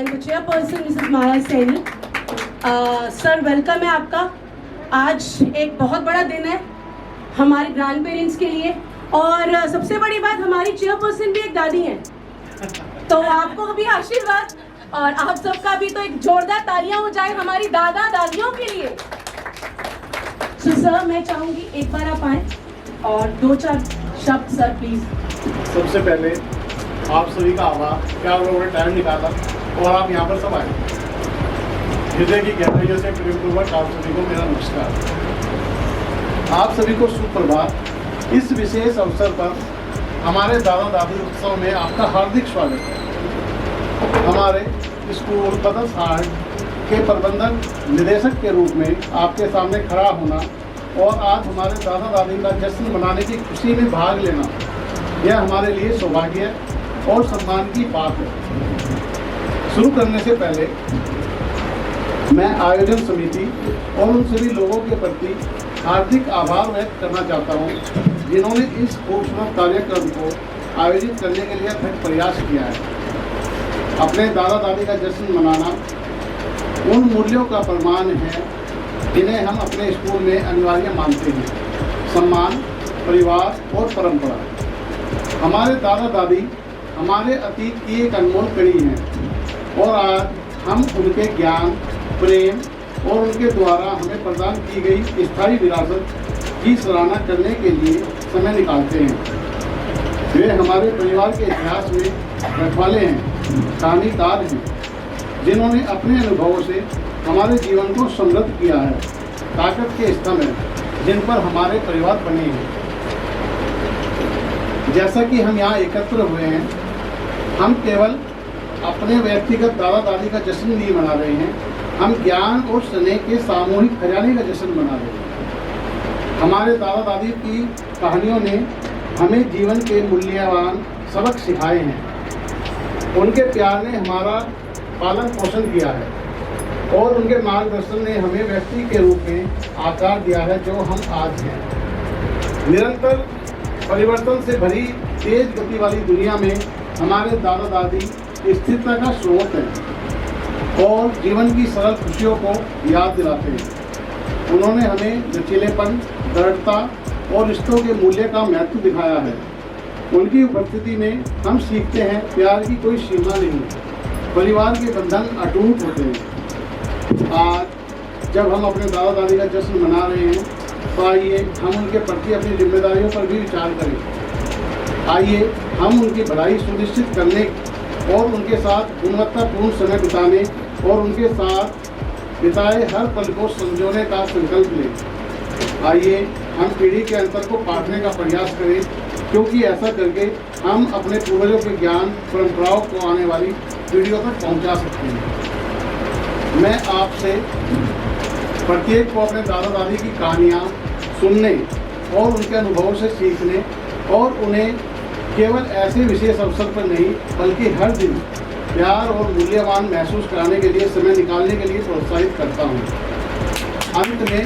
And the chairperson Mrs Maya Saini. Sir welcome है आपका। आज एक बहुत बड़ा दिन है हमारे ग्रैंड पेरेंट्स के लिए, और सबसे बड़ी बात हमारी चेयरपर्सन भी एक दादी हैं, तो आपको भी आशीर्वाद और आप सबका भी, तो एक जोरदार तालियां हो जाए हमारी दादा दादियों के लिए। तो सर मैं चाहूंगी एक बार आप आए और 2-4 शब्द सर प्लीज। सबसे पहले आप सभी का आभार कि आप लोगों ने टाइम निकाला और आप यहाँ पर सब आए। हृदय की गहराइयों से प्रेमपूर्वक आप सभी को मेरा नमस्कार। आप सभी को सुप्रभात। इस विशेष अवसर पर हमारे दादा दादी उत्सव में आपका हार्दिक स्वागत है। हमारे स्कूल बदस हार्ट के प्रबंधक निदेशक के रूप में आपके सामने खड़ा होना और आज हमारे दादा दादी का जश्न मनाने की खुशी में भाग लेना, यह हमारे लिए सौभाग्य और सम्मान की बात है। शुरू करने से पहले मैं आयोजन समिति और उन सभी लोगों के प्रति हार्दिक आभार व्यक्त करना चाहता हूं जिन्होंने इस खूबसूरत कार्यक्रम को आयोजित करने के लिए अथक प्रयास किया है। अपने दादा दादी का जश्न मनाना उन मूल्यों का प्रमाण है जिन्हें हम अपने स्कूल में अनिवार्य मानते हैं: सम्मान, परिवार और परंपरा। हमारे दादा दादी हमारे अतीत की एक अनमोल कड़ी हैं और आज हम उनके ज्ञान, प्रेम और उनके द्वारा हमें प्रदान की गई स्थायी विरासत की सराहना करने के लिए समय निकालते हैं। वे हमारे परिवार के इतिहास में रखवाले हैं, कहानीकार हैं, जिन्होंने अपने अनुभवों से हमारे जीवन को समृद्ध किया है। ताकत के स्तंभ हैं जिन पर हमारे परिवार बने हैं। जैसा कि हम यहाँ एकत्र हुए हैं, हम केवल अपने व्यक्तिगत दादा दादी का जश्न नहीं मना रहे हैं, हम ज्ञान और स्नेह के सामूहिक खजाने का जश्न मना रहे हैं। हमारे दादा दादी की कहानियों ने हमें जीवन के मूल्यवान सबक सिखाए हैं। उनके प्यार ने हमारा पालन पोषण किया है और उनके मार्गदर्शन ने हमें व्यक्ति के रूप में आकार दिया है जो हम आज हैं। निरंतर परिवर्तन से भरी तेज गति वाली दुनिया में हमारे दादा दादी स्थिरता का स्रोत हैं और जीवन की सरल खुशियों को याद दिलाते हैं। उन्होंने हमें लचीलेपन, दृढ़ता और रिश्तों के मूल्य का महत्व दिखाया है। उनकी उपस्थिति में हम सीखते हैं प्यार की कोई सीमा नहीं, परिवार के बंधन अटूट होते हैं। आज जब हम अपने दादा दादी का जश्न मना रहे हैं, तो आइए हम उनके प्रति अपनी जिम्मेदारियों पर भी विचार करें। आइए हम उनकी भलाई सुनिश्चित करने और उनके साथ गुणवत्तापूर्ण समय बिताने और उनके साथ बिताए हर पल को संजोने का संकल्प लें। आइए हम पीढ़ी के अंतर को पाटने का प्रयास करें, क्योंकि ऐसा करके हम अपने पूर्वजों के ज्ञान, परंपराओं को आने वाली पीढ़ियों तक पहुंचा सकते हैं। मैं आपसे प्रत्येक को अपने दादा दादी की कहानियाँ सुनने और उनके अनुभवों से सीखने और उन्हें केवल ऐसे विशेष अवसर पर नहीं बल्कि हर दिन प्यार और मूल्यवान महसूस कराने के लिए समय निकालने के लिए प्रोत्साहित करता हूँ। अंत में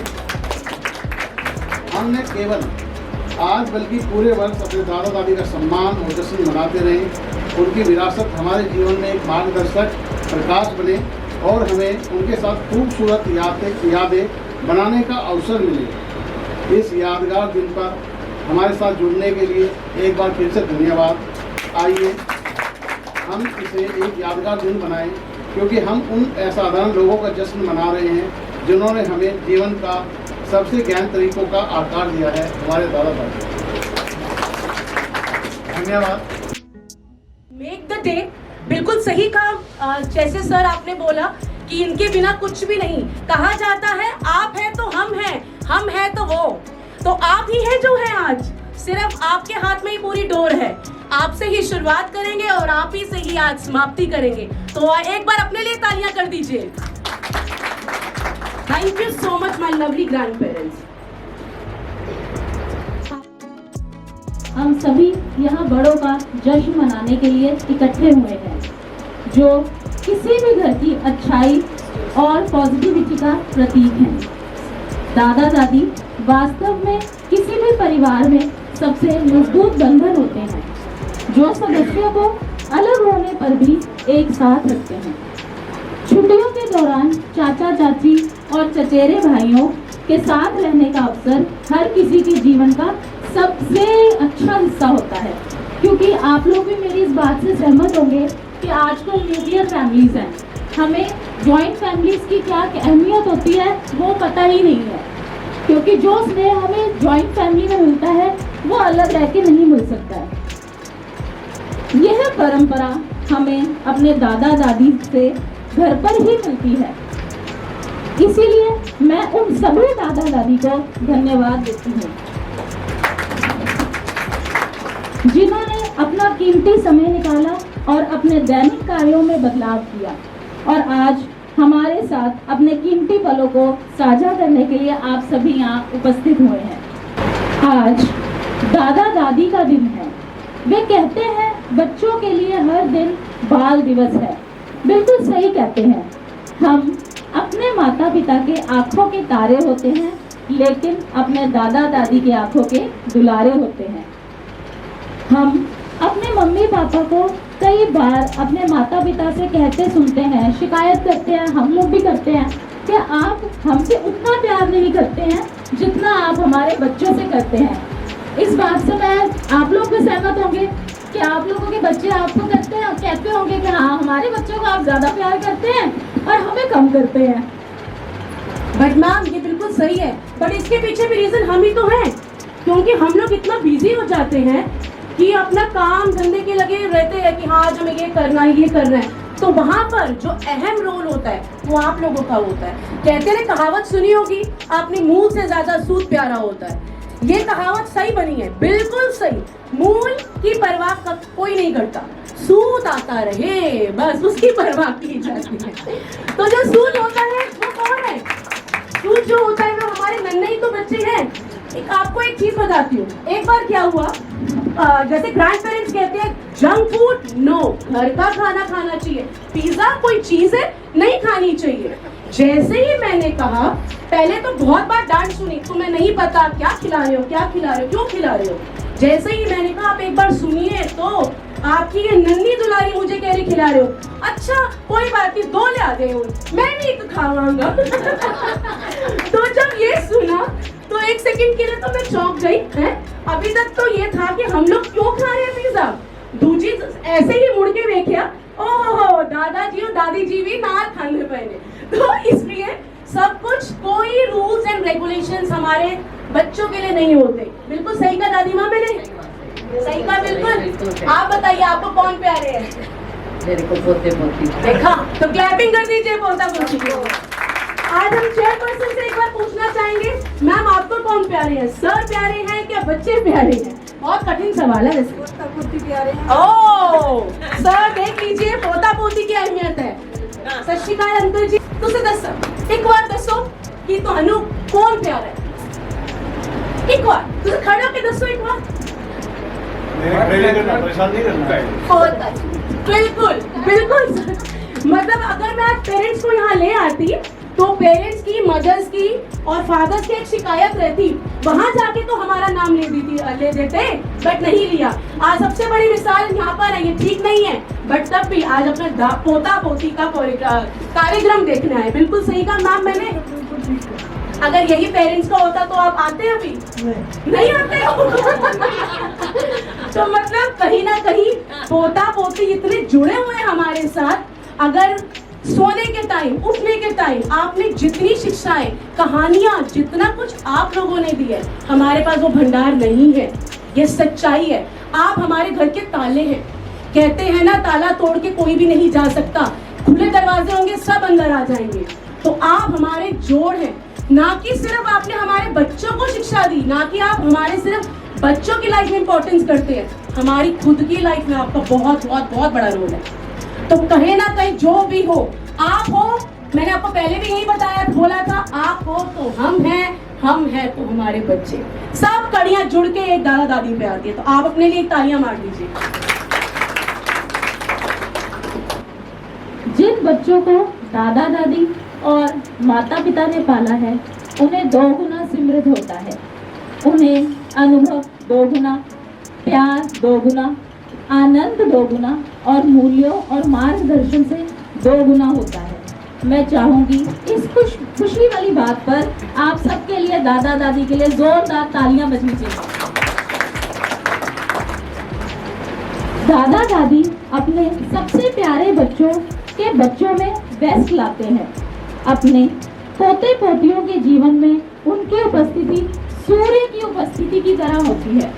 हम न केवल आज बल्कि पूरे वर्ष अपने दादा दादी का सम्मान और जश्न मनाते रहें। उनकी विरासत हमारे जीवन में एक मार्गदर्शक प्रकाश बने और हमें उनके साथ खूबसूरत यादें बनाने का अवसर मिले। इस यादगार दिन पर हमारे साथ जुड़ने के लिए एक बार फिर से धन्यवाद। आइए हम इसे एक यादगार दिन बनाएं, क्योंकि हम उन असाधारण लोगों का जश्न मना रहे हैं जिन्होंने हमें जीवन का सबसे ज्ञान तरीकों का आकार दिया है, हमारे दादा दादी। धन्यवाद। मेक द डे, बिल्कुल सही कहा। जैसे सर आपने बोला कि इनके बिना कुछ भी नहीं। कहा जाता है आप हैं तो हम हैं, हम हैं तो वो, तो आप ही हैं जो हैं आज। सिर्फ आपके हाथ में ही पूरी डोर है। आपसे ही शुरुआत करेंगे और आप ही से ही आज समाप्ति करेंगे। तो एक बार अपने लिए तालियां कर दीजिए। Thank you so much my lovely grand parents. हम सभी यहाँ बड़ों का जश्न मनाने के लिए इकट्ठे हुए हैं, जो किसी भी घर की अच्छाई और पॉजिटिविटी का प्रतीक हैं। दादा दादी वास्तव में किसी भी परिवार में सबसे मजबूत बंधन होते हैं, जो सदस्यों को अलग होने पर भी एक साथ रखते हैं। छुट्टियों के दौरान चाचा चाची और चचेरे भाइयों के साथ रहने का अवसर हर किसी के जीवन का सबसे अच्छा हिस्सा होता है, क्योंकि आप लोग भी मेरी इस बात से सहमत होंगे कि आजकल न्यूक्लियर फैमिलीज हैं। हमें जॉइंट फैमिलीज की क्या अहमियत होती है वो पता ही नहीं है, क्योंकि जो स्नेह हमें जॉइंट फैमिली में मिलता है वो अलग रह के नहीं मिल सकता है। यह परंपरा हमें अपने दादा दादी से घर पर ही मिलती है, इसीलिए मैं उन सभी दादा दादी को धन्यवाद देती हूँ जिन्होंने अपना कीमती समय निकाला और अपने दैनिक कार्यों में बदलाव किया और आज हमारे साथ अपने कीमती पलों को साझा करने के लिए आप सभी यहाँ उपस्थित हुए हैं। आज दादा दादी का दिन है। वे कहते हैं बच्चों के लिए हर दिन बाल दिवस है। बिल्कुल सही कहते हैं। हम अपने माता पिता के आंखों के तारे होते हैं, लेकिन अपने दादा दादी के आंखों के दुलारे होते हैं। हम अपने मम्मी पापा को कई बार अपने माता पिता से कहते सुनते हैं, शिकायत करते हैं, हम लोग भी करते हैं कि आप हमसे उतना प्यार नहीं करते हैं जितना आप हमारे बच्चों से करते हैं। इस बात से मैं आप लोग भी सहमत होंगे कि आप लोगों के बच्चे आपको कहते होंगे कि हाँ, हमारे बच्चों को आप ज़्यादा प्यार करते हैं और हमें कम करते हैं। बट मैम ये बिल्कुल सही है, बट इसके पीछे भी रीजन हम ही तो हैं, क्योंकि हम लोग इतना बिजी हो जाते हैं कि अपना काम धंधे के लगे रहते हैं कि हाँ आज हमें ये करना है, ये करना है। तो वहाँ पर जो अहम रोल होता है वो आप लोगों का होता है। कहते हैं कहावत सुनी होगी, अपने मुंह से ज्यादा सूद प्यारा होता है। ये कहावत सही बनी है, बिल्कुल सही। मूल की परवाह कोई नहीं करता, सूद आता रहे बस उसकी परवाह की जाती है। तो जो सूद होता है वो कौन है? सूद जो होता है वो हमारे नन्हे ही तो बच्चे हैं। आपको एक चीज बताती हूँ। एक बार क्या हुआ, जैसे ग्रैंड पेरेंट्स कहते हैं जंक फूड नो, घर का खाना खाना चाहिए, पिज्जा कोई चीज है नहीं खानी चाहिए। जैसे ही मैंने कहा, पहले तो बहुत बार डांट सुनी, तुम्हें नहीं पता क्या खिला रहे हो, क्या खिला रहे हो, क्यों खिला रहे हो। जैसे ही मैंने कहा आप एक बार सुनिए तो आपकी ये नन्ही दुलारी मुझे कह रही खिला रहे हो। अच्छा कोई बात नहीं, 2 ले आ गए हो, मैं भी एक खाऊंगा। तो जब ये सुना तो एक सेकंड के लिए तो मैं चौंक गई है। अभी तक तो ये था कि हम लोग क्यों खा रहे हैं पिज्जा। दूजी ऐसे ही मुड़ के देखा, ओहो दादाजी और दादी जी भी नाल खाने पहने। तो इसलिए सब कुछ कोई रूल्स एंड रेगुलेशंस हमारे बच्चों के लिए नहीं होते। बिल्कुल सही कहा दादी माँ, मैंने सही कहा बिल्कुल। आप बताइए आपको कौन प्यारे है? मेरे को पोते पोती। देखा, तो क्लैपिंग कर दीजिए पोता पोती को। आज हम चेयरपर्सन से एक बार पूछना चाहेंगे, मैम आपको कौन प्यारे हैं? सर प्यारे हैं क्या बच्चे प्यारे हैं? बहुत कठिन सवाल है वैसे। पोता पोती प्यारे हैं। ओह सर देख लीजिए, पोता पोती की अहमियत है। सत श्री अकाल अंकल जी, तुझे दसो एक बार दसो कि ਤੁਹਾਨੂੰ कौन प्यारा है? एक बार तुझे खड़े होके दसो एक बार। परेशान नहीं करना। बिल्कुल बिल्कुल। मतलब अगर मैं आज पेरेंट्स को यहाँ ले आती तो पेरेंट्स की, मदर्स की और फादर्स की एक शिकायत रहती, वहां जाके तो हमारा नाम ले देते, बट नहीं लिया। आज सबसे बड़ी मिसाल यहाँ पर है, ये ठीक नहीं है, बट तब भी आज अपने पोता पोती का कार्यक्रम देखना है। बिल्कुल सही कहा मैम मैंने। अगर यही पेरेंट्स का होता तो आप आते अभी नहीं आते हो। तो मतलब कहीं ना कहीं पोता पोती इतने जुड़े हुए हैं हमारे साथ। अगर सोने के टाइम, उठने के टाइम आपने जितनी शिक्षाएं, कहानियां, जितना कुछ आप लोगों ने दी है, हमारे पास वो भंडार नहीं है। ये सच्चाई है। आप हमारे घर के ताले हैं। कहते हैं ना ताला तोड़ के कोई भी नहीं जा सकता, खुले दरवाजे होंगे सब अंदर आ जाएंगे। तो आप हमारे जोड़ हैं। ना कि सिर्फ आपने हमारे बच्चों को शिक्षा दी, ना कि आप हमारे सिर्फ बच्चों की लाइफ में इंपॉर्टेंस करते हैं, हमारी खुद की लाइफ में आपका बहुत बहुत बहुत बड़ा रोल है। तो कहीं ना कहीं जो भी हो, आप हो, मैंने आपको पहले भी यही बताया, बोला था, आप हो तो हम हैं तो हमारे बच्चे। सब कड़ियां जुड़ के एक दादा दादी पे आती है। तो आप अपने लिए तालियां मार दीजिए। जिन बच्चों को दादा दादी और माता पिता ने पाला है, उन्हें 2 गुना समृद्ध होता है। उन्हें अनुभव 2 गुना, प्यार 2 गुना, आनंद 2 गुना और मूल्यों और मार्गदर्शन से 2 गुना होता है। मैं चाहूंगी इस खुशी वाली बात पर आप सबके लिए, दादा दादी के लिए जोरदार तालियां बजनी चाहिए। दादा दादी अपने सबसे प्यारे बच्चों में बेस्ट लाते हैं। अपने पोते पोतियों के जीवन में उनकी उपस्थिति सूर्य की उपस्थिति की तरह होती है।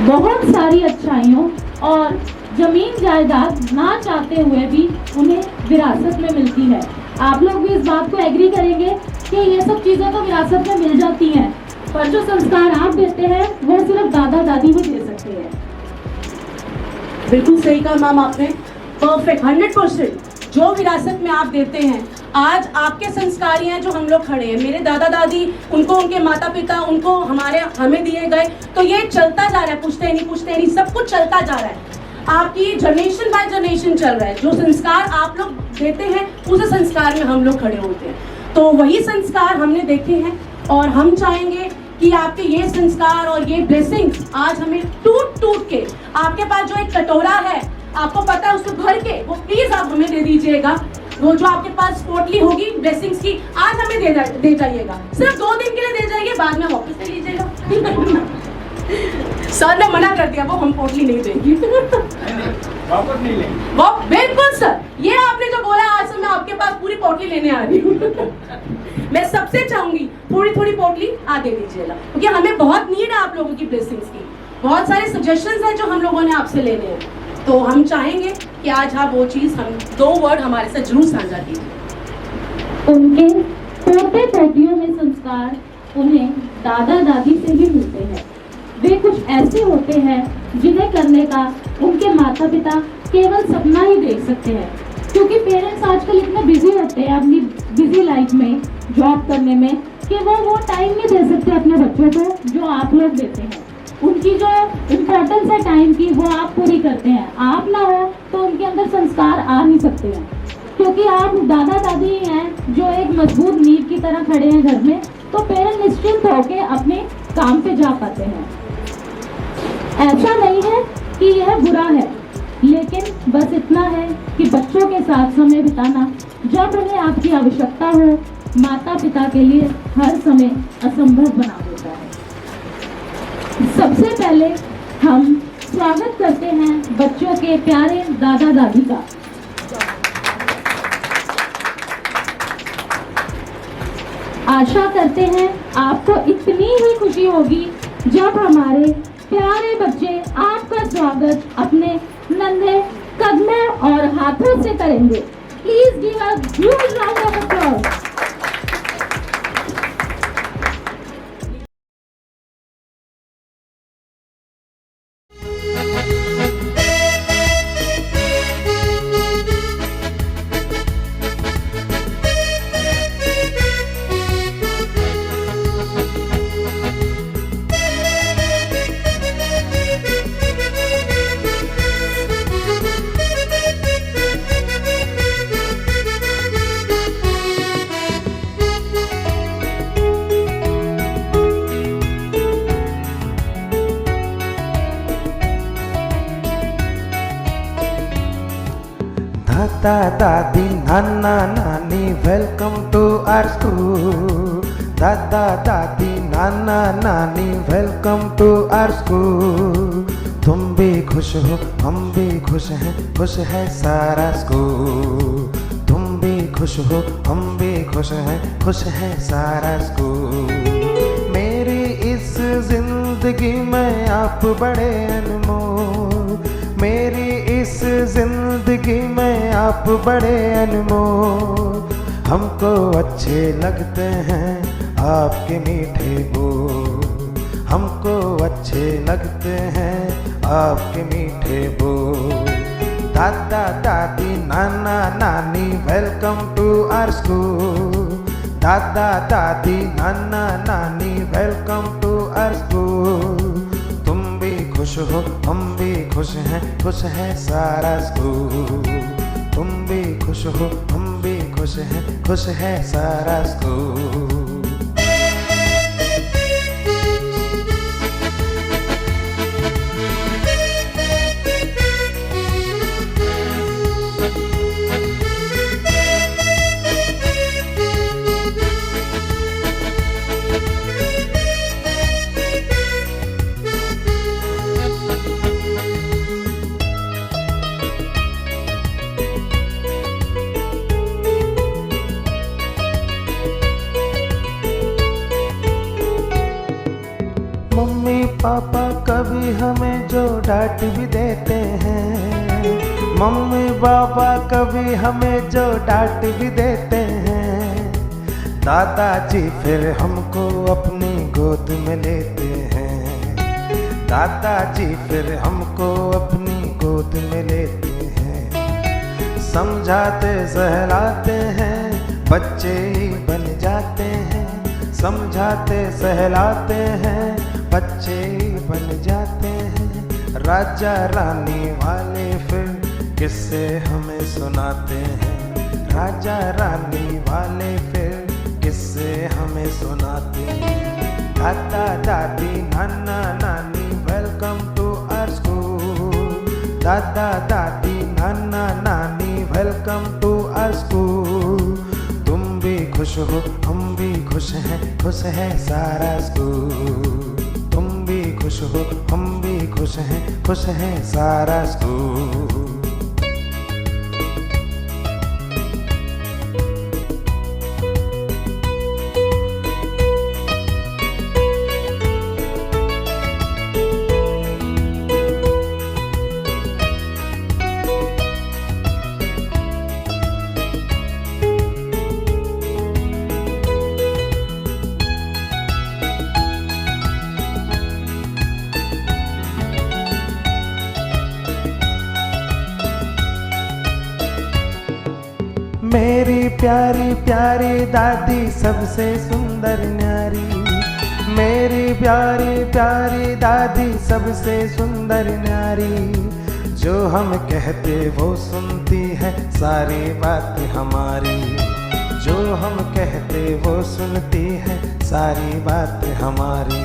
बहुत सारी अच्छाइयों और जमीन जायदाद ना चाहते हुए भी उन्हें विरासत में मिलती है। आप लोग भी इस बात को एग्री करेंगे कि ये सब चीज़ें तो विरासत में मिल जाती हैं, पर जो संस्कार आप देते हैं वो सिर्फ दादा दादी ही दे सकते हैं। बिल्कुल सही कहा मैम आपने, परफेक्ट 100%। जो विरासत में आप देते हैं, आज आपके संस्कारी हैं जो हम लोग खड़े हैं, मेरे दादा दादी, उनको उनके माता पिता, उनको हमें दिए गए, तो ये चलता जा रहा है, पूछते नहीं, सब कुछ चलता जा रहा है। आपकी जनरेशन बाय जनरेशन चल रहा है। जो संस्कार आप लोग देते हैं उस संस्कार में हम लोग खड़े होते हैं, तो वही संस्कार हमने देखे हैं और हम चाहेंगे कि आपके ये संस्कार और ये ब्लेसिंग्स आज हमें टूट टूट के, आपके पास जो एक कटोरा है आपको पता है उसको भर के वो प्लीज आप हमें दे दीजिएगा। वो जो आपके पास पोटली होगी ब्लेसिंग्स की, आज हमें दे जाइएगा। सिर्फ 2 दिन के लिए दे जाइए, बाद में वापस ले लीजिएगा। सर ने मना कर दिया, वो हम पोटली नहीं देंगे, वापस नहीं लेंगे। वो बिल्कुल सर, ये आपने जो बोला, आज से मैं आपके पास पूरी पोटली लेने आ रही हूँ। मैं सबसे चाहूंगी थोड़ी थोड़ी पोटली आ दे दीजिएगा, क्योंकि हमें बहुत नीड है आप लोगों की ब्लेसिंग्स की। बहुत सारे सजेशंस हैं जो हम लोगों ने आपसे लेने हैं, तो हम चाहेंगे कि आज आप वो चीज़, हम 2 वर्ड हमारे साथ जरूर साझा कीजिए। उनके पोते पोतियों में संस्कार उन्हें दादा दादी से ही मिलते हैं। वे कुछ ऐसे होते हैं जिन्हें करने का उनके माता पिता केवल सपना ही देख सकते हैं, क्योंकि पेरेंट्स आजकल इतने बिजी होते हैं अपनी बिजी लाइफ में, जॉब करने में, कि वो टाइम नहीं दे सकते अपने बच्चों को जो आप लोग देते हैं। उनकी जो इम्पोर्टेंस है टाइम की, वो आप पूरी करते हैं। आप ना हो तो उनके अंदर संस्कार आ नहीं सकते हैं, क्योंकि आप दादा दादी ही हैं जो एक मजबूत नींव की तरह खड़े हैं घर में, तो पेरेंट निश्चिंत होकर अपने काम पे जा पाते हैं। ऐसा नहीं है कि यह बुरा है, लेकिन बस इतना है कि बच्चों के साथ समय बिताना जब उन्हें आपकी आवश्यकता हो, माता पिता के लिए हर समय असंभव बना देता है। सबसे पहले हम स्वागत करते हैं बच्चों के प्यारे दादा दादी का। आशा करते हैं आपको इतनी ही खुशी होगी जब हमारे प्यारे बच्चे आपका स्वागत अपने नन्हे कदमों और हाथों से करेंगे। Please give a huge round of applause. Dada, Dadi, Nana, Nani, welcome to our school. Dada, Dadi, Nana, Nani, welcome to our school. तुम भी खुश हो, हम भी खुश है सारा स्कूल। तुम भी खुश हो, हम भी खुश है सारा स्कूल। मेरी इस जिंदगी में आप बड़े अनमोल, मेरी इस जिंदगी में आप बड़े अनमोल। हमको अच्छे लगते हैं आपके मीठे बोल, हमको अच्छे लगते हैं आपके मीठे बोल। दादा दादी नाना नानी वेलकम टू आवर स्कूल। दादा दादी नाना नानी वेलकम टू आवर स्कूल। तुम भी खुश हो, हम भी खुश है सारा स्कूल। तुम भी खुश हो, हम भी खुश है सारा स्कूल। पापा कभी हमें जो डांट भी देते हैं, मम्मी पापा कभी हमें जो डांट भी देते हैं, दादाजी फिर हमको अपनी गोद में लेते हैं, दादाजी फिर हमको अपनी गोद में लेते हैं। समझाते सहलाते हैं, बच्चे ही बन जाते हैं, समझाते सहलाते हैं, बच्चे ही बन जाते हैं। राजा रानी वाले फिर किस्से हमें सुनाते हैं, राजा रानी वाले फिर किस्से हमें सुनाते हैं। दादा दादी नाना नानी वेलकम टू आवर स्कूल, दादा दादी नाना नानी वेलकम टू आवर स्कूल। तुम भी खुश हो हम भी खुश हैं, खुश है सारा स्कूल। तुम भी खुश हो हम भी खुश हैं, खुश है सारा स्कूल। मेरी प्यारी प्यारी दादी सबसे सुंदर न्यारी, मेरी प्यारी प्यारी दादी सबसे सुंदर न्यारी। जो हम कहते वो सुनती है सारी बात हमारी, जो हम कहते वो सुनती है सारी बात हमारी।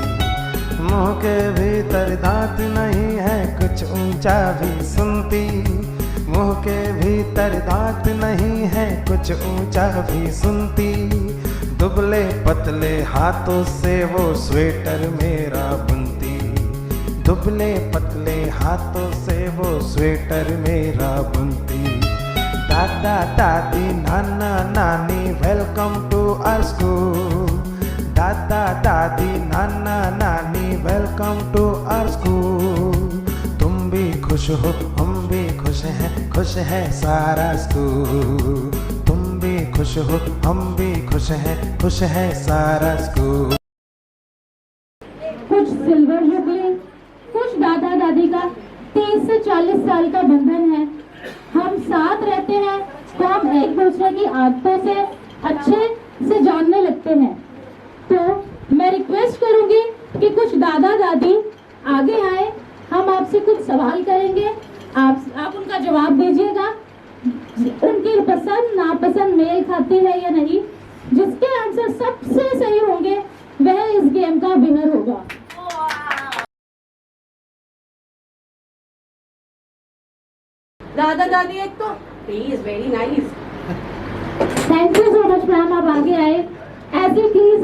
मुँह के भीतर दांत नहीं है, कुछ ऊंचा भी सुनती, मुंह के भीतर दांत नहीं है, कुछ ऊंचा भी सुनती। दुबले पतले हाथों से वो स्वेटर मेरा बुनती, दुबले पतले हाथों से वो स्वेटर मेरा बुनती। दादा दादी नाना नानी वेलकम टू आवर स्कूल, दादा दादी नाना नानी वेलकम टू आवर स्कूल। तुम भी खुश हो हम भी खुश हैं, खुश है सारा स्कूल। तुम भी खुश हो हम भी खुश हैं, खुश है सारा स्कूल। कुछ सिल्वर जुबली, कुछ दादा दादी का 30 से 40 साल का बंधन है। हम साथ रहते हैं तो हम एक दूसरे की आदतों से अच्छे से जानने लगते हैं। तो मैं रिक्वेस्ट करूंगी कि कुछ दादा दादी आगे आए, हम आपसे कुछ सवाल करेंगे, आप उनका जवाब दीजिएगा। उनकी पसंद नापसंद मेल खाती है या नहीं, जिसके आंसर सबसे सही होंगे वह इस गेम का विनर होगा। दादा दादी एक तो please, very nice. Thank you so much ma'am, आप आगे आए। ऐसे प्लीज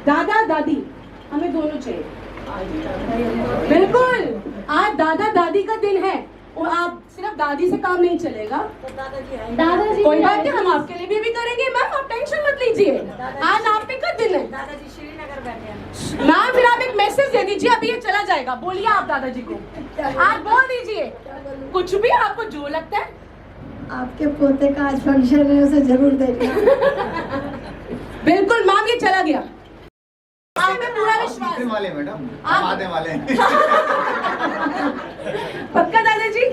दादा दादी हमें दोनों चाहिए। बिल्कुल, आज दादा दादी का दिन है और आप सिर्फ दादी से काम नहीं चलेगा। दादाजी कोई बात नहीं, हम आपके लिए भी करेंगे मैम, आप टेंशन मत लीजिए। आज आप का दिन है। दादाजी श्रीनगर बैठे हैं। मैम फिर आप एक मैसेज दे दीजिए, अभी ये चला जाएगा। बोलिए आप दादाजी को, आज बोल दीजिए कुछ भी आपको जो लगता है। आपके पोते का आज फंक्शन है, उसे जरूर देखना। बिल्कुल मैम, ये चला गया। आप में पूरा विश्वास वाले मैडम, आप आने वाले हैं। पक्का दादाजी?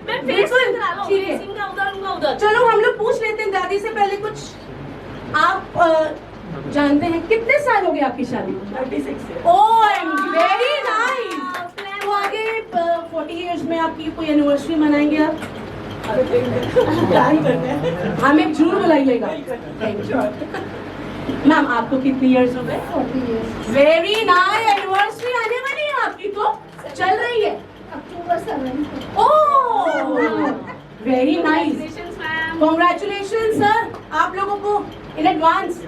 मैं बिल्कुल ठीक है। चलो हम लोग पूछ लेते हैं दादी से पहले कुछ। आप जानते हैं कितने साल हो गए आपकी शादी? 36। Oh very nice. तो आगे 40 इयर्स में आपकी कोई एनिवर्सरी मनाएंगे आप? हमें जरूर बुलाइएगा। Thank you ma'am. आपको कितनी इयर्स हो गए? 40 years। Very nice. एनिवर्सरी आने वाली है आपकी, तो चल रही है अक्टूबर 7। Oh very nice, congratulation sir आप लोगों को इन एडवांस।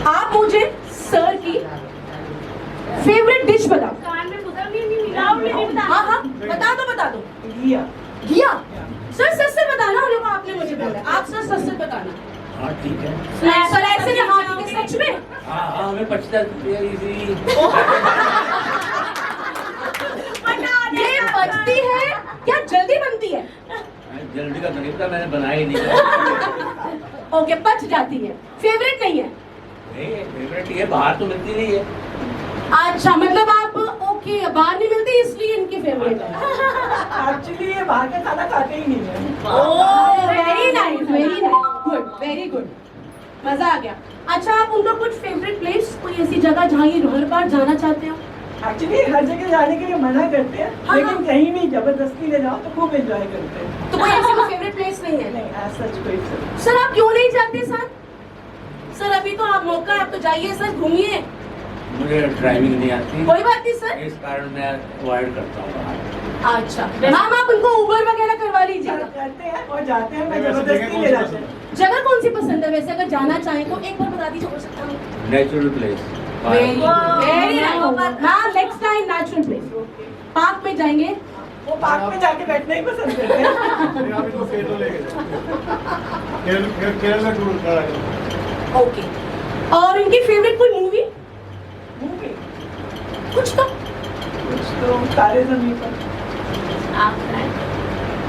आप मुझे सर की फेवरेट डिश बताओ। हाँ हाँ बता दो। घिया। सर सच से बताना, उन लोगों आपने मुझे बोला, आप सर सच से बताना। हाँ ठीक है। सर ऐसे नहीं, हाँ ठीक है, सच में। हाँ हमें 50 इजी। पचती है क्या जल्दी बनती है? जल्दी का तो नहीं पता, मैंने बनाया ही नहीं। ओके, पच जाती है, फेवरेट नहीं है। नहीं फेवरेट ये बाहर तो मिलती नहीं है। अच्छा, मतलब आप ओके बाहर नहीं मिलती इसलिए इनके फेवरेट है। एक्चुअली ये बाहर का खाना खाते ही नहीं है। Oh very nice, good, very good, मजा आ गया। अच्छा, आप उनका कुछ फेवरेट प्लेस, कोई ऐसी जगह जहाँ ये हर बार जाना चाहते हो? एक्चुअली हर जगह जाने के लिए मना करते हैं, हाँ, लेकिन हाँ। कहीं भी जबरदस्ती ले जाओ तो खूब एंजॉय करते हैं। तो कोई ऐसी कोई फेवरेट प्लेस नहीं है? नहीं ऐसा कोई नहीं। सर आप क्यों नहीं जाते सर? सर अभी तो आप मौका है, आप तो जाइए सर, घूमिए। मुझे ड्राइविंग नहीं आती, कोई बात नहीं सर। इस कारण मैं अवॉइड करता हूँ बाहर। अच्छा मैम, आप उनको उबर वगैरह करवा लीजिएगा। करते हैं और जाते हैं, मैं जबरदस्ती ले जाते हैं। जगह कौन सी पसंद है वैसे, अगर जाना चाहें तो एक बार बता दीजिए, हो सकता है। Natural place. Very nice ma'am, next time natural place, park में जाएंगे। वो पार्क में जाके बैठना ही पसंद करते हैं। फिर आप इनको केरल लेके जाओ, केरल में टूर करा के। ओके, और इनकी फेवरेट कोई मूवी मूवी कुछ तो? कुछ तो तारे ज़मीन पर।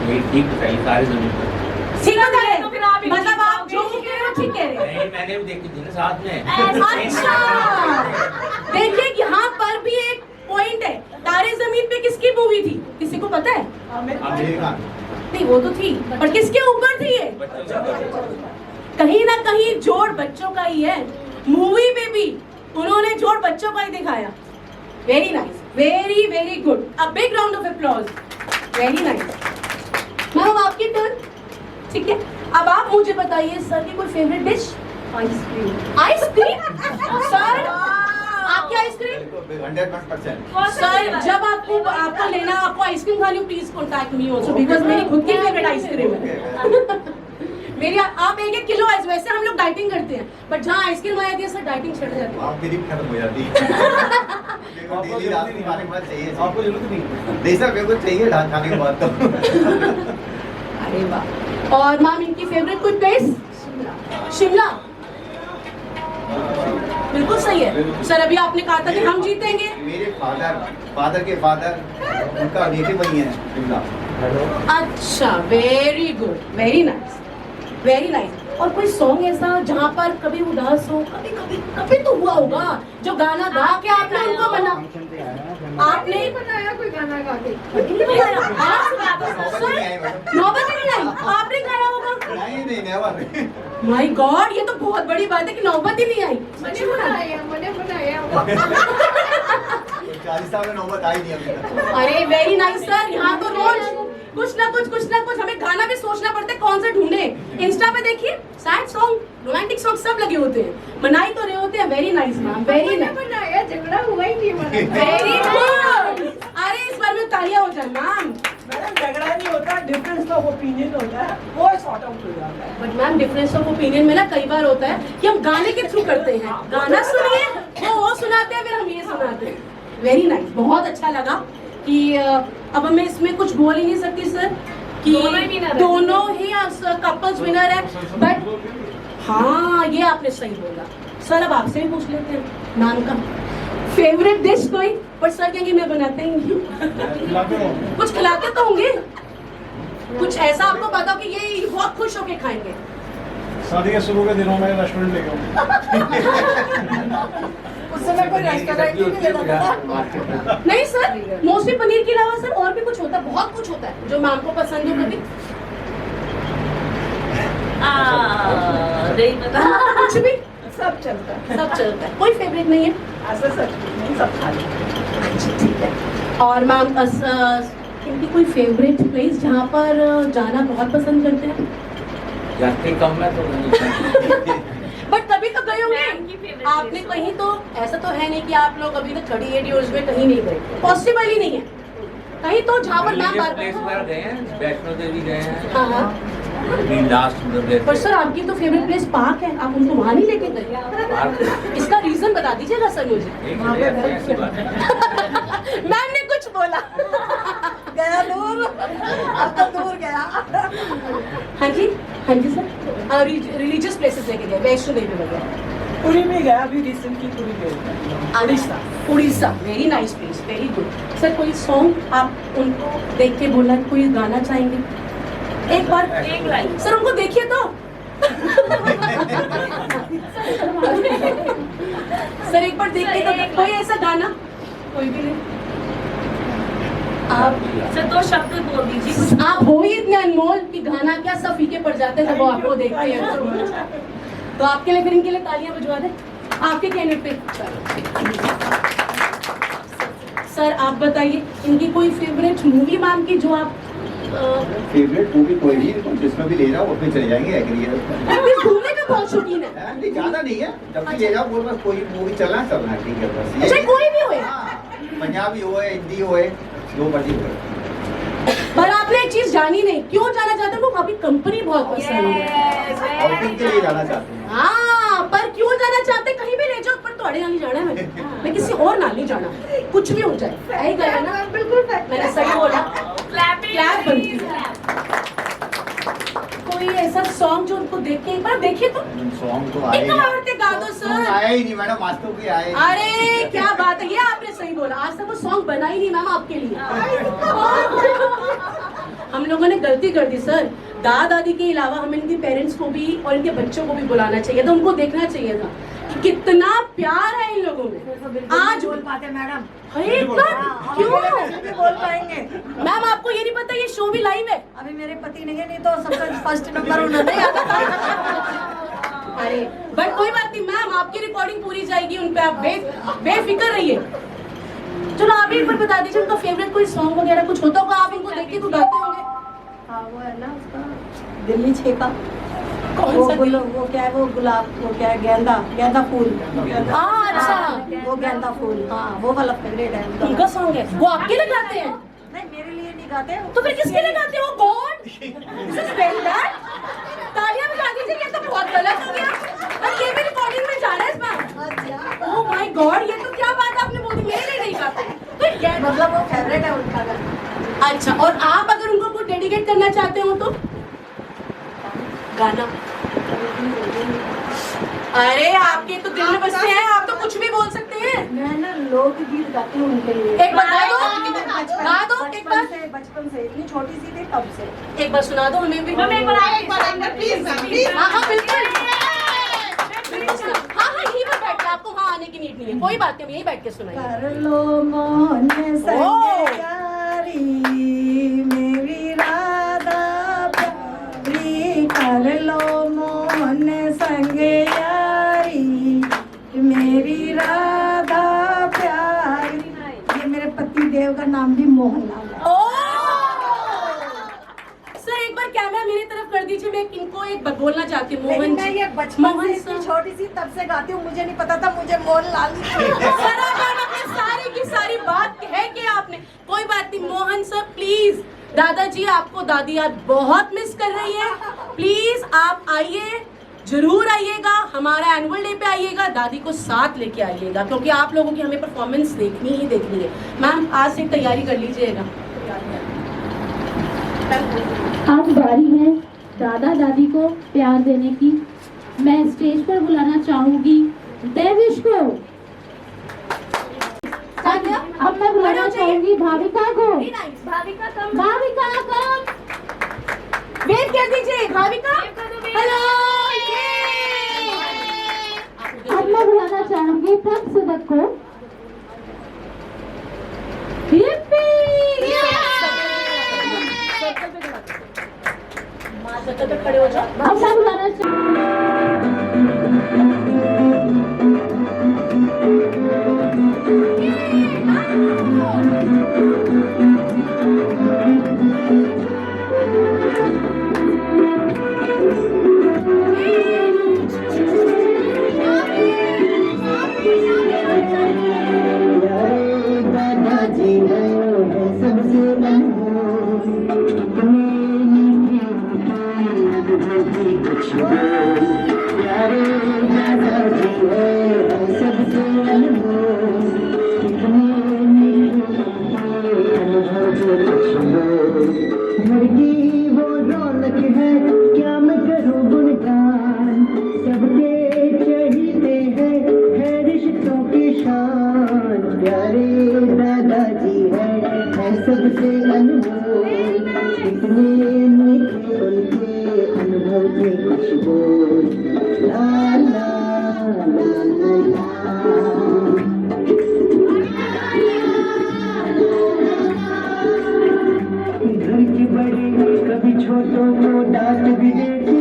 ये ठीक बताइए, सारी जमीन पर। ठीक है, तो फिर आप मतलब आप जो कह रहे हो ठीक कह रहे हो। नहीं मैंने भी देखी थी ना साथ में। अच्छा, देखिए यहाँ पर भी एक पॉइंट है, तारे जमीन पे किसकी मूवी थी, किसी को पता है? अमेरिका। नहीं वो तो थी, पर किसके ऊपर थी ये? कहीं ना कहीं जोड़ बच्चों का ही है, मूवी में भी उन्होंने जोड़ बच्चों का ही दिखाया। Very nice, very good, a big round of applause, very nice. Ma'am आपकी टर्न, ठीक है। अब आप मुझे बताइए सर की कोई favourite dish? Ice cream. Ice cream sir, आपकी आइसक्रीम? 100%। सर जब आपको लेना, आपको आइसक्रीम खानी हो, please contact me also, because मेरी खुद की फेवरेट आइसक्रीम है। मेरी आप 1-1 किलो आइस, वैसे हम लोग डाइटिंग करते हैं, बट जहाँ आइसक्रीम आ जाती है सर डाइटिंग छट जाती है। आप मेरी भी खत्म हो जाती है। डेली रात को खाने के बाद चाहिए, आपको जरूरत नहीं देसा मेरे को चाहिए रात खाने के बाद तो। अरे वाह। और मैम इनकी फेवरेट कोई प्लेस? शिमला। बिल्कुल सही है सर, अभी आपने कहा था कि हम जीतेंगे। मेरे फादर के फादर उनका नेटिव वही है शिमला। अच्छा, very good, very nice, very nice. और कोई सॉन्ग ऐसा जहाँ पर कभी उदास हो, कभी तो हुआ होगा जो गाना गा के आपने उनको बना, आपने बनाया कोई गाना गा के? नहीं बनाया? नौबत ही नहीं आई, आपने गाया होगा। नहीं नेवर। माय गॉड, ये तो बहुत बड़ी बात है कि नौबत ही नहीं आई। मैंने बनाया 40 साल में नौबत आई नहीं अभी तक। अरे वेरी नाइस सर, यहाँ तो रोज कुछ ना कुछ हमें गाना भी सोचना पड़ता है कौन सा ढूंढे। इंस्टा पे देखिए सैड सॉन्ग, रोमांटिक सॉन्ग सब लगे होते हैं, मनाई तो रहे होते हैं। Very nice ma'am, very nice, बनाया, झगड़ा हुआ ही नहीं हमारा। Very good. अरे इस बार में तालियां हो जाए मैम। मैडम झगड़ा नहीं होता, डिफरेंस ऑफ ओपिनियन होता है, वो सॉर्ट आउट हो जाता है। But ma'am difference of opinion में ना कई बार होता है कि हम गाने के थ्रू करते हैं, गाना सुनिए वो सुनाते हैं, फिर हम ये सुनाते हैं। वेरी नाइस, बहुत अच्छा लगा कि अब मैं इसमें कुछ बोल ही नहीं सकती सर कि दोनों ही कपल्स विनर है, बट हाँ ये आपने सही बोला। सर अब आपसे भी पूछ लेते हैं नाम का फेवरेट डिश कोई, पर सर कहेंगे मैं बनाते ही नहीं। कुछ खिलाते तो होंगे, कुछ ऐसा आपको पता हो कि ये बहुत खुश होके खाएंगे। शादी के शुरू के दिनों में रेस्टोरेंट ले गया उस समय कोई रेस्टोरेंट नहीं मिला। नहीं सर, मोस्टली पनीर के अलावा सर और भी कुछ होता है, बहुत कुछ होता है जो मैम को पसंद हो। कभी नहीं पता, कुछ भी सब चलता है, सब चलता है, कोई फेवरेट नहीं है। ऐसा सच नहीं, सब खा लेते हैं। अच्छा ठीक है। और मैम इनकी कोई फेवरेट प्लेस जहाँ पर जाना बहुत पसंद करते हैं? जाते कम है तो नहीं। बट कभी तो गए होंगे आपने कहीं, तो ऐसा तो है नहीं कि आप लोग अभी तक 38 इयर्स में कहीं नहीं गए, पॉसिबल ही नहीं है कहीं तो जहाँ पर मैम बार प्लेस वगैरह गए हैं, वैष्णो देवी गए हैं। हाँ हाँ, अभी लास्ट में गए पर थे। सर आपकी तो फेवरेट प्लेस पार्क है, आप उनको वहाँ नहीं लेके गए, इसका रीजन बता दीजिएगा सर मुझे। एक ऐसी बात है। मैम ने कुछ बोला। गया दूर, अब तो दूर गया। हाँ जी सर, रिलीजियस प्लेसेस लेके गए, वैष्णो देवी वगैरह। पुरी में गया अभी रिसेंटली, पुरी गया Orissa. Orissa, very nice place, very good. Sir कोई सॉन्ग आप उनको देख के बोला, कोई गाना चाहेंगे? एक बार, एक लाइन सर उनको देखिए तो। सर एक बार देख के तो, कोई ऐसा गाना, कोई भी नहीं। आप सर 2 शब्द बोल दीजिए कुछ। आप हो ही इतने अनमोल कि गाना क्या सब फीके पड़ जाते हैं जब वो आपको देखते हैं। तो आपके लिए, फिर इनके लिए तालियां बजवा दें आपके कहने पे। सर आप बताइए, इनकी कोई फेवरेट मूवी मैम की जो आप फेवरेट मूवी कोई नहीं, तुम जिसमें भी ले जाओ उसमें चले जाएंगे, एग्री है। घूमने का बहुत शौकीन है। नहीं ज्यादा नहीं है, जब भी ले जाओ बोल बस कोई मूवी चलना है, ठीक है बस। अच्छा कोई भी हो, पंजाबी हो, हिंदी हो, जो मर्जी हो। पर आपने एक चीज जानी नहीं, क्यों जाना चाहते हैं? वो आपकी कंपनी बहुत पसंद है, आउटिंग के लिए जाना चाहते हैं। हाँ, पर क्यों जाना चाहते हैं? कहीं भी ले जाओ, पर थोड़े नहीं जाना है, मैं किसी और ना नहीं जाना, कुछ भी हो जाए। यही गया ना, बिल्कुल मैंने सही बोला। क्लैप बनती है। कोई ऐसा सॉन्ग जो उनको देख के एक बार देखिए तो। सॉन्ग तो आए गा दो सर। आया ही नहीं मैडम, आज तो भी आए। अरे क्या बात है, ये आपने सही बोला, आज तक वो सॉन्ग बना ही नहीं मैम आपके लिए। हम लोगों ने गलती कर दी सर। दादा दादी के अलावा हमें इनके पेरेंट्स को भी और इनके बच्चों को भी बुलाना चाहिए था, उनको देखना चाहिए था कि कितना प्यार है इन लोगों में। आज बोल पाते मैडम, क्यों बोल पाएंगे मैम? आपको ये नहीं पता ये शो भी लाइव है? अभी मेरे पति नहीं है, नहीं तो सबका फर्स्ट नंबर उन्होंने आता था। अरे बट कोई बात नहीं मैम, आपकी रिकॉर्डिंग पूरी जाएगी उन पे, आप बेफिक्र रहिए। चलो आप एक बार बता दीजिए उनका फेवरेट कोई सॉन्ग वगैरह कुछ होता होगा, आप इनको देख के तो गाते होंगे। हाँ वो है ना उसका दिल्ली छेका, कौन वो सा? वो क्या है, वो गुलाब, वो क्या है, गेंदा फूल। हाँ अच्छा, वो गेंदा फूल, हाँ वो वाला फेवरेट है उनका। उनका सॉन्ग है, वो आपके लिए गाते हैं? नहीं मेरे लिए नहीं गाते। तो फिर किसके लिए गाते हो? गॉड तालियां बजा दीजिए, ये तो बहुत गलत हो गया। और ये भी रिकॉर्डिंग में जा रहा है इसमें। ओह माय गॉड, ये तो क्या बात आपने बोली, मेरे लिए नहीं गाते। तो मतलब वो फेवरेट है उनका गाना। अच्छा, और आप अगर उनको कुछ डेडिकेट करना चाहते हो तो गाना? अरे आपके तो दिल में बसते हैं, आप तो कुछ भी बोल सकते हैं। मैं ना लोकगीत गाती हूँ उनके लिए। एक बार गा दो एक बार। बचपन से इतनी छोटी सी थी तब से। एक बार सुना दो हमें भी। प्लीज। हाँ हाँ बिल्कुल, हाँ हाँ यहीं पर बैठ के, आपको हाँ आने की नीड नहीं है, कोई बात नहीं, यहीं बैठ के सुनाइए। कर लो मोहन संग यारी, मेरी राधा प्यारी, कर लो मोहन संग यारी, मेरी राधा प्यारी। ये मेरे पति देव का नाम भी मोहन लाल है। सर एक बार कैमरा मेरी तरफ कर दीजिए, मैं इनको एक बार बोलना चाहती हूँ। लेकिन मोहन मैं जी, ये बचपन से इतनी छोटी सी तब से गाती हूँ, मुझे नहीं पता था मुझे मोहन लाल सर आपने सारी की सारी बात कह के आपने, कोई बात नहीं। मोहन सर प्लीज, दादाजी आपको दादी आज बहुत मिस कर रही है, प्लीज आप आइए, जरूर आइएगा, हमारा एनुअल डे पे आइएगा, दादी को साथ लेके आइएगा, क्योंकि आप लोगों की हमें परफॉर्मेंस देखनी ही देखनी है। मैम आज से तैयारी कर लीजिएगा। आज बारी है दादा दादी को प्यार देने की। मैं स्टेज पर बुलाना चाहूंगी देविश को। अब मैं बुलाना चाहूंगी भाविका को। भाविका कम, भाविका कम, वेट कर दीजिए। भाविका हेलो। अब मैं बुलाना चाहूंगी तक सदक को। सर्कल पे खड़े हो जाओ। अब मैं बुलाना चाहूंगी सबके चहीते अनुभव की खुशबू ला ला ला ला घर की बड़ी कभी छोटों को डांट भी देती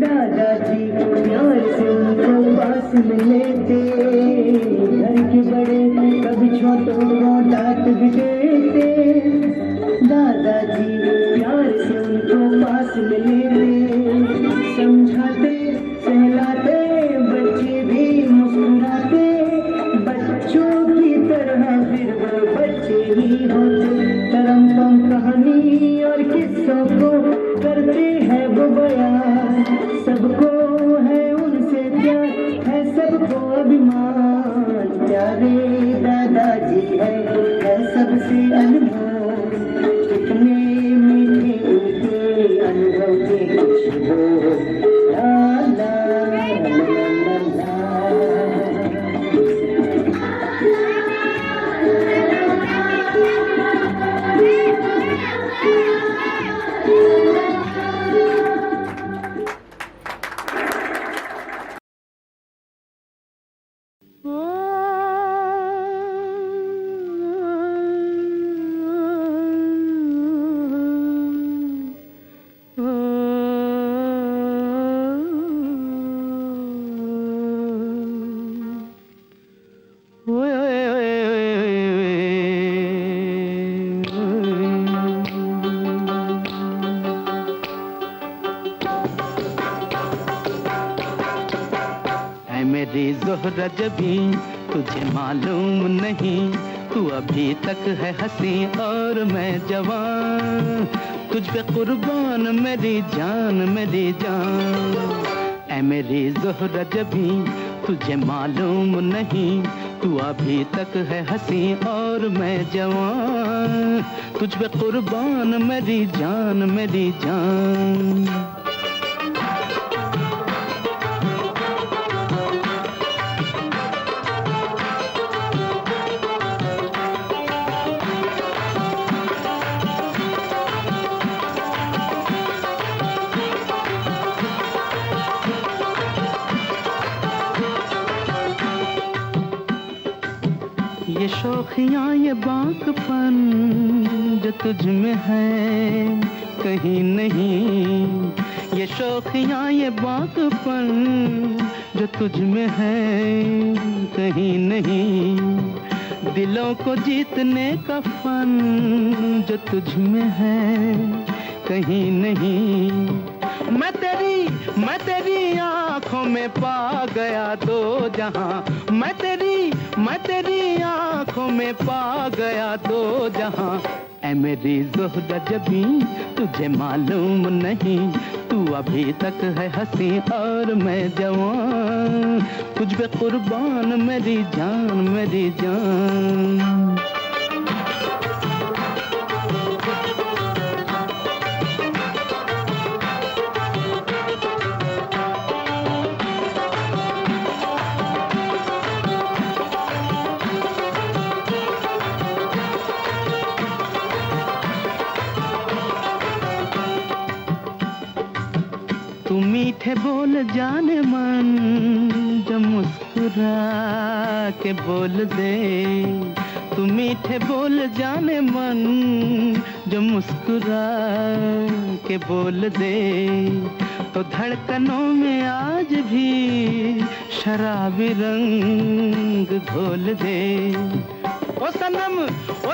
दादाजी प्यार से उनको पास में लेते घर के बड़े कभी छोटों को डांट भी देते दादाजी प्यार से उनको पास में लेते समझाते सहलाते बच्चे भी मुस्कुराते बच्चों की तरह फिर वो बच्चे ही होते तरम पम कहानी और किस्सों को करते हैं वो बयान सबको है उनसे प्यार है सबको अभिमान प्यारे दादाजी है सबसे अनमोल कितने मीठे उनके अनुभव के खुशबू ला ला ला ला ला मेरी ज़ोहरा जबी तुझे मालूम नहीं तू अभी तक है हंसी और मैं जवान तुझ पे कुर्बान मेरी जान ऐ मेरी ज़ोहरा जबी तुझे मालूम नहीं तू अभी तक है हंसी और मैं जवान तुझ पे कुर्बान मेरी जान ये शौखियाँ ये बाकपन जो तुझ में है कहीं नहीं ये शौखियाँ ये बाकपन जो तुझ में है कहीं नहीं दिलों को जीतने का फन जो तुझ में है कहीं नहीं मैं तेरी आँखों में पा गया दो जहां मैं तेरी आँखों में पा गया दो जहां ऐ मेरी ज़ोहरा जबी तुझे मालूम नहीं तू अभी तक है हंसी और मैं जवान तुझ पे कुर्बान मेरी जान तू मीठे बोल जाने मन जो मुस्कुरा के बोल दे तू मीठे बोल जाने मन जो मुस्कुरा के बोल दे तो धड़कनों में आज भी शराबी रंग घोल दे ओ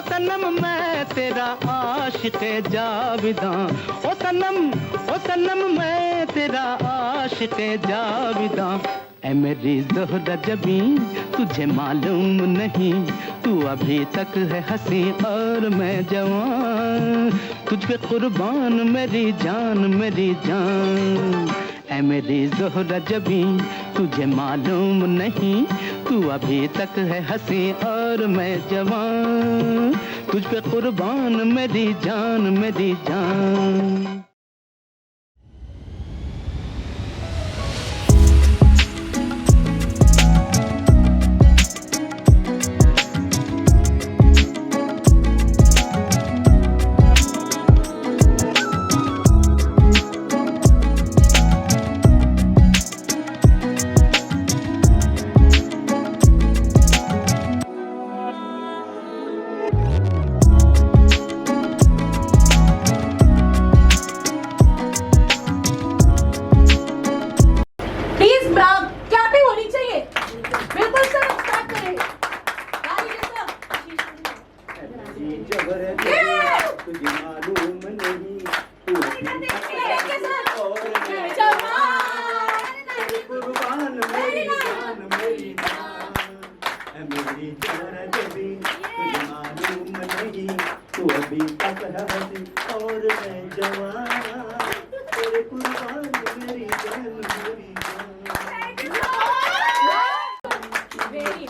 सनम मैं तेरा आशिक़ जाविदां ओ सनम मैं तेरा आशिक़ जाविदां ऐ मेरी ज़ोहरा जबी तुझे मालूम नहीं तू अभी तक है हंसी और मैं जवान तुझ पे कुर्बान मेरी जान ऐ मेरी ज़ोहरा जबी तुझे मालूम नहीं तू अभी तक है हंसी और मैं जवान तुझ पे कुर्बान मेरी जान मेरी जान मेरी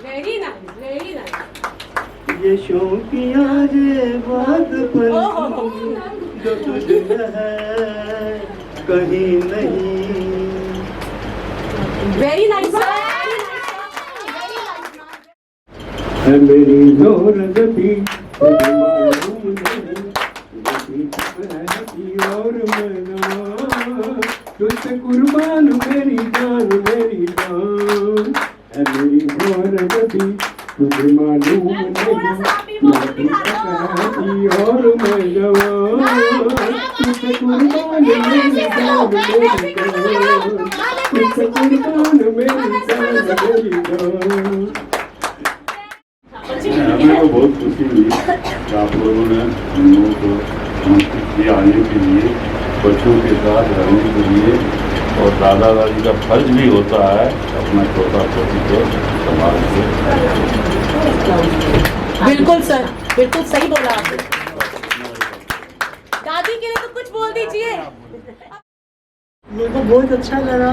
वेरी नाइस, वेरी नाइस। ये शौकिया ये बात पर जो तुझमें है कहीं नहीं। Very nice sir. है मेरी जोर गति तुझे मालूम नहीं, गति है और मैं तुझसे कुर्बान मेरी जान मेरी जान। है मेरी जोर गति तुझे मालूम नहीं, गति है और मैं जवान तुझसे कुर्बान मेरी जान मेरी जान। तुझसे कुर्बान मेरी जान मेरी जान। हमें तो बहुत खुशी हुई कि आप लोगों ने हम लोगों को आमंत्रित किया आने के लिए, बच्चों के साथ रहने के लिए। और दादा दादी का फर्ज भी होता है अपना छोटा छोटी को संभाल के। बिल्कुल सर, बिल्कुल सही बोला आपने। दादी के लिए तो कुछ बोल दीजिए। मेरे को बहुत अच्छा लगा।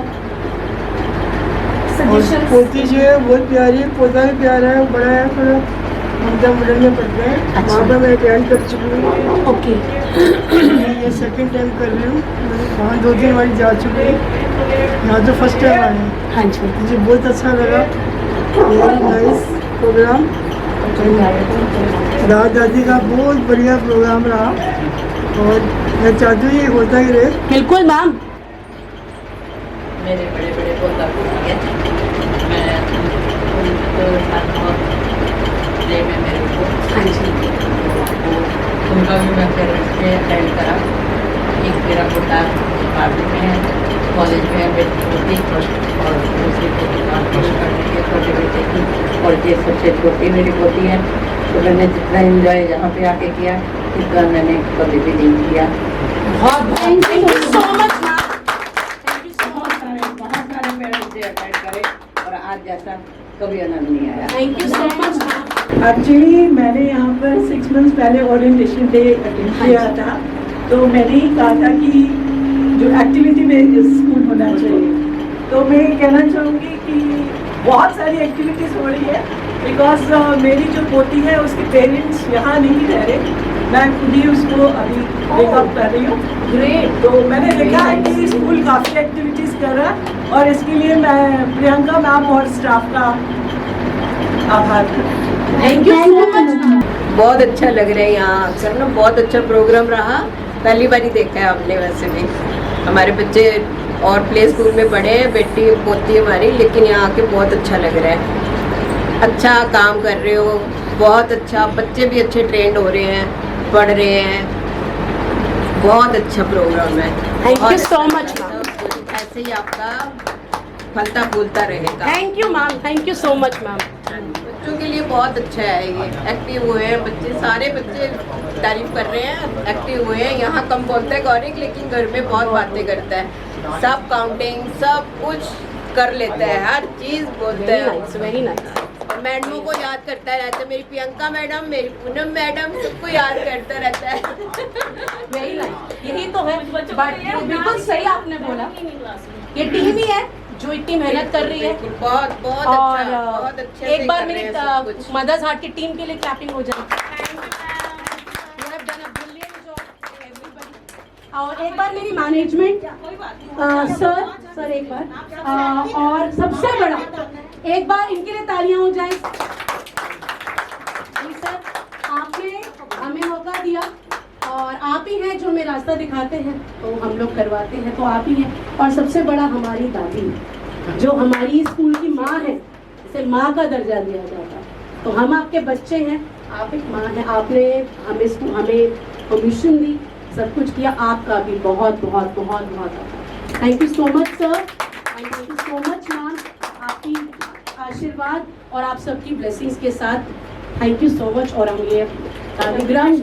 और पोती जो है बहुत प्यारी है, पोता भी प्यारा है, बड़ा है, फिर ममता मॉडल में पढ़ते हैं। वहाँ पर मैं अटेंड कर चुकी हूँ। ओके। मैं ये सेकंड टाइम कर रही हूँ। मैं वहाँ 2-3 बार जा चुकी हूँ, यहाँ तो फर्स्ट टाइम आई हूँ। हाँ जी। मुझे बहुत अच्छा लगा, वेरी नाइस प्रोग्राम। दादा दादी का बहुत बढ़िया प्रोग्राम रहा और मैं चाहती हूँ ये होता ही रहे। बिल्कुल मैम। मेरे बड़े बड़े पोता पोती हैं, मैं उनको बहुत प्रेम है मेरे को। हाँ जी। उनका भी मैं पेरेंट्स पे अटेंड करा। एक मेरा पोता आर्मी में है, कॉलेज में है, मेरी पोती और दूसरी पोती काम कर रही है छोटे बेटे की। और ये सबसे छोटी मेरी पोती है। तो मैंने जितना इंजॉय यहाँ पे आके किया इतना मैंने कभी भी नहीं किया। बहुत thank you so much ma'am. बहुत सारे पेरेंट्स से अटेंड करे और आज जैसा कभी आनंद नहीं आया। Thank you so much ma'am. Actually मैंने यहाँ पर 6 मंथ्स पहले ओरिएंटेशन डे अटेंड किया था, तो मैंने ही कहा था कि जो एक्टिविटी में स्कूल होना चाहिए। तो मैं ये कहना चाहूँगी कि बहुत सारी एक्टिविटीज़ हो रही है, बिकॉज मेरी जो पोती है उसके पेरेंट्स यहाँ नहीं रह रहे, मैं खुद ही उसको अभी पिकअप कर रही हूँ। ग्रेट। तो मैंने देखा है कि स्कूल काफ़ी एक्टिविटीज़ कर रहा है और इसके लिए मैं प्रियंका मैम और स्टाफ का आभार करती हूँ। Thank you so much. बहुत अच्छा लग रहा है यहाँ आकर ना, बहुत अच्छा प्रोग्राम रहा। पहली बार ही देखा है आपने, वैसे भी हमारे बच्चे और प्ले स्कूल में पढ़े हैं, बेटी पोती हमारी, लेकिन यहाँ आके बहुत अच्छा लग रहा है। अच्छा काम कर रहे हो, बहुत अच्छा, बच्चे भी अच्छे ट्रेंड हो रहे हैं, पढ़ रहे हैं। बहुत अच्छा प्रोग्राम है। Thank you so much ma'am. ऐसे ही आपका फलता फूलता रहेगा। Thank you ma'am, thank you so much ma'am. बच्चों के लिए बहुत अच्छा है ये, एक्टिव हुए हैं बच्चे, सारे बच्चे तारीफ कर रहे हैं, एक्टिव हुए हैं। यहाँ कम बोलता है गौरिक, लेकिन घर में बहुत बातें करता है, सब काउंटिंग सब कुछ कर लेता है, हर चीज़ बोलता है। Very nice. और मैडमों को याद करता रहता है, मेरी प्रियंका मैडम, मेरी पूनम मैडम, सबको याद करता रहता है। वेरी नाइस, यही तो है। बट बिल्कुल सही आपने बोला, ये टीम ही है जो इतनी मेहनत कर रही है। बहुत बहुत और अच्छा, बहुत अच्छे एक से बार कर मेरी रहे हैं सब कुछ। मदर्स हार्ट की टीम के लिए क्लैपिंग हो जाए। और एक बार मेरी मैनेजमेंट सर एक बार और सबसे बड़ा एक बार इनके लिए तालियां हो जाए। जी सर, आपने हमें मौका दिया और आप ही हैं जो हमें रास्ता दिखाते हैं, तो हम लोग करवाते हैं, तो आप ही हैं। और सबसे बड़ा हमारी दादी जो हमारी स्कूल की माँ है, जिसे माँ का दर्जा दिया जाता है। तो हम आपके बच्चे हैं, आप एक माँ हैं, आपने हमें परमिशन दी, सब कुछ किया, आपका भी बहुत बहुत बहुत बहुत thank you so much sir, thank you so much ma'am. आपकी आशीर्वाद और आप सबकी ब्लेसिंग्स के साथ थैंक यू सो मच। और हम ये कार्यक्रम